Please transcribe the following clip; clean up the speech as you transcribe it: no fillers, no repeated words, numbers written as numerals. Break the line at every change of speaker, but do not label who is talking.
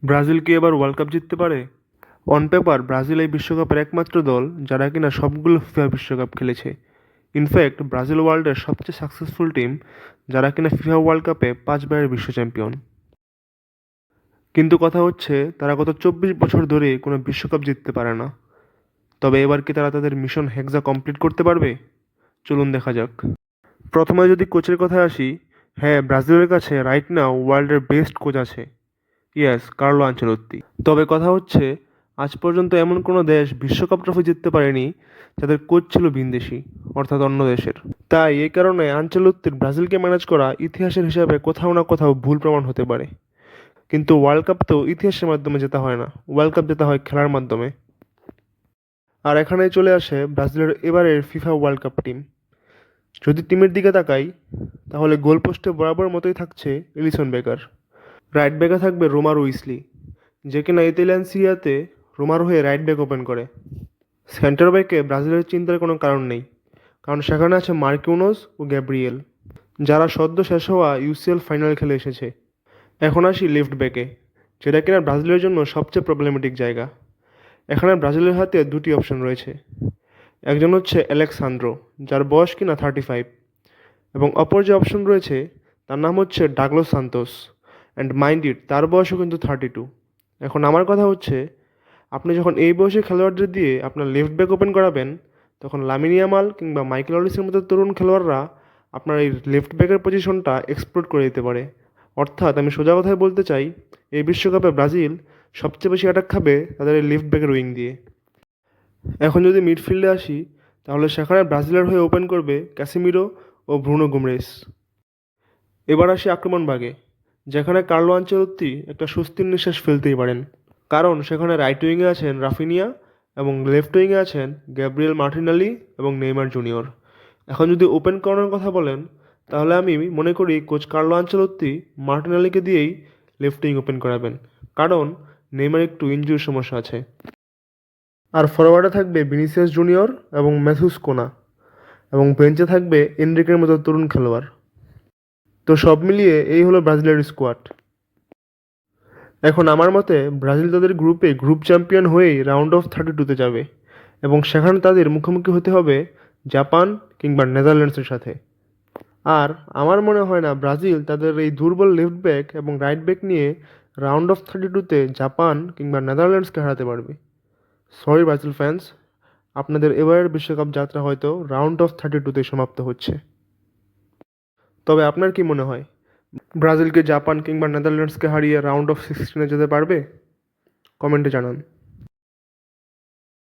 Brazil কি এবার world cup জিততে পারে? অন পেপার ব্রাজিল এই বিশ্বকাপের একমাত্র দল যারা কিনা সবগুলো ফিফা বিশ্বকাপ খেলেছে। ইনফ্যাক্ট ব্রাজিল ওয়ার্ল্ডের সবচেয়ে সাকসেসফুল টিম, যারা কিনা ফিফা ওয়ার্ল্ড কাপে 5বারের বিশ্ব চ্যাম্পিয়ন। কিন্তু কথা হচ্ছে, তারা গত 24 বছর ধরে কোনো বিশ্বকাপ জিততে পারে না। তবে এবার কি তারা তাদের মিশন হেক্সা কমপ্লিট করতে পারবে? চলুন দেখা যাক। প্রথমে যদি কোচের কথায় আসি, হ্যাঁ, ব্রাজিলের কাছে রাইট নাও ওয়ার্ল্ডের বেস্ট কোচ আছে। Yes, Carlo Ancelotti. তবে কথা হচ্ছে, আজ পর্যন্ত এমন কোনো দেশ বিশ্বকাপ ট্রফি জিততে পারেনি যাদের কোচ ছিল ভিনদেশি, অর্থাৎ অন্য দেশের। তাই এই কারণে আনচেলত্তির ব্রাজিলকে ম্যানেজ করা ইতিহাসের হিসাবে কোথাও না কোথাও ভুল প্রমাণ হতে পারে। কিন্তু ওয়ার্ল্ড কাপ তো ইতিহাসের মাধ্যমে জেতা হয় না, ওয়ার্ল্ড কাপ জেতা হয় খেলার মাধ্যমে। আর এখানেই চলে আসে ব্রাজিলের এবারের ফিফা ওয়ার্ল্ড কাপ টিম। যদি টিমের দিকে তাকাই, তাহলে গোলপোস্টে বরাবর মতোই থাকছে এলিসন বেকার। রাইট ব্যাকে থাকবে রোমারো উইসলি, যে কিনা ইতালিয়ান সিরিয়াতে রোমার হয়ে রাইট ব্যাক ওপেন করে। সেন্টার ব্যাকে ব্রাজিলের চিন্তার কোনো কারণ নেই, কারণ সেখানে আছে মার্কিউনোস ও গ্যাব্রিয়েল, যারা সদ্য শেষ হওয়া ইউসিএল ফাইনাল খেলে এসেছে। এখন আসি লেফট ব্যাকে, যেটা কিনা ব্রাজিলের জন্য সবচেয়ে প্রবলেমেটিক জায়গা। এখানে ব্রাজিলের হাতে দুটি অপশন রয়েছে। একজন হচ্ছে অ্যালেক্সান্দ্রো, যার বয়স কিনা 35, এবং অপর যে অপশন রয়েছে তার নাম হচ্ছে Douglas Santos, and mind it, তার বয়সও কিন্তু 32। এখন আমার কথা হচ্ছে, আপনি যখন এই বয়সে খেলোয়াড়দের দিয়ে আপনার লেফট ব্যাক ওপেন করাবেন, তখন লামিন ইয়ামাল কিংবা মাইকেল অলিসের মতো তরুণ খেলোয়াড়রা আপনার এই লেফট ব্যাকের পজিশনটা এক্সপ্লোর করে দিতে পারে। অর্থাৎ আমি সোজা কথায় বলতে চাই, এই বিশ্বকাপে ব্রাজিল সবচেয়ে বেশি অ্যাটাক খাবে তাদের এই লেফট ব্যাকের উইং দিয়ে। এখন যদি মিডফিল্ডে আসি, তাহলে সেখানে ব্রাজিলের হয়ে ওপেন করবে ক্যাসিমিরো ও ব্রুনো গুমরেস। এবার আসি আক্রমণ ভাগে, যেখানে কার্লো আনচেলত্তি একটা স্বস্তির নিঃশ্বাস ফেলতেই পারেন, কারণ সেখানে রাইট উইংয়ে আছেন রাফিনিয়া এবং লেফট উইংয়ে আছেন গ্যাব্রিয়েল মার্টিনেলি এবং নেইমার জুনিয়র। এখন যদি ওপেন করানোর কথা বলেন, তাহলে আমি মনে করি কোচ কার্লো আনচেলত্তি মার্টিনেলিকে দিয়েই লেফট উইং ওপেন করাবেন, কারণ নেইমার একটু ইনজুরির সমস্যা আছে। আর ফরওয়ার্ডে থাকবে ভিনিসিয়াস জুনিয়র এবং ম্যাথুস কোনা, এবং বেঞ্চে থাকবে এনরিকের মতো তরুণ খেলোয়াড়। তো সব মিলিয়ে এই হলো ব্রাজিলের স্কোয়াড। এখন আমার মতে ব্রাজিল তাদের গ্রুপে গ্রুপ চ্যাম্পিয়ন হয়েই রাউন্ড অফ 32-তে যাবে, এবং সেখানে তাদের মুখোমুখি হতে হবে জাপান কিংবা নেদারল্যান্ডসের সাথে। আর আমার মনে হয় না ব্রাজিল তাদের এই দুর্বল লেফট ব্যাক এবং রাইট ব্যাক নিয়ে রাউন্ড অফ 32-তে জাপান কিংবা নেদারল্যান্ডসকে হারাতে পারবে। সরি ব্রাজিল ফ্যান্স, আপনাদের এবারের বিশ্বকাপ যাত্রা হয়তো রাউন্ড অফ 32-তেই সমাপ্ত হচ্ছে। তবে আপনার কি মনে হয়, ব্রাজিলকে জাপান কিংবা নেদারল্যান্ডসকে হারিয়ে রাউন্ড অফ 16-এ যেতে পারবে? কমেন্টে জানান।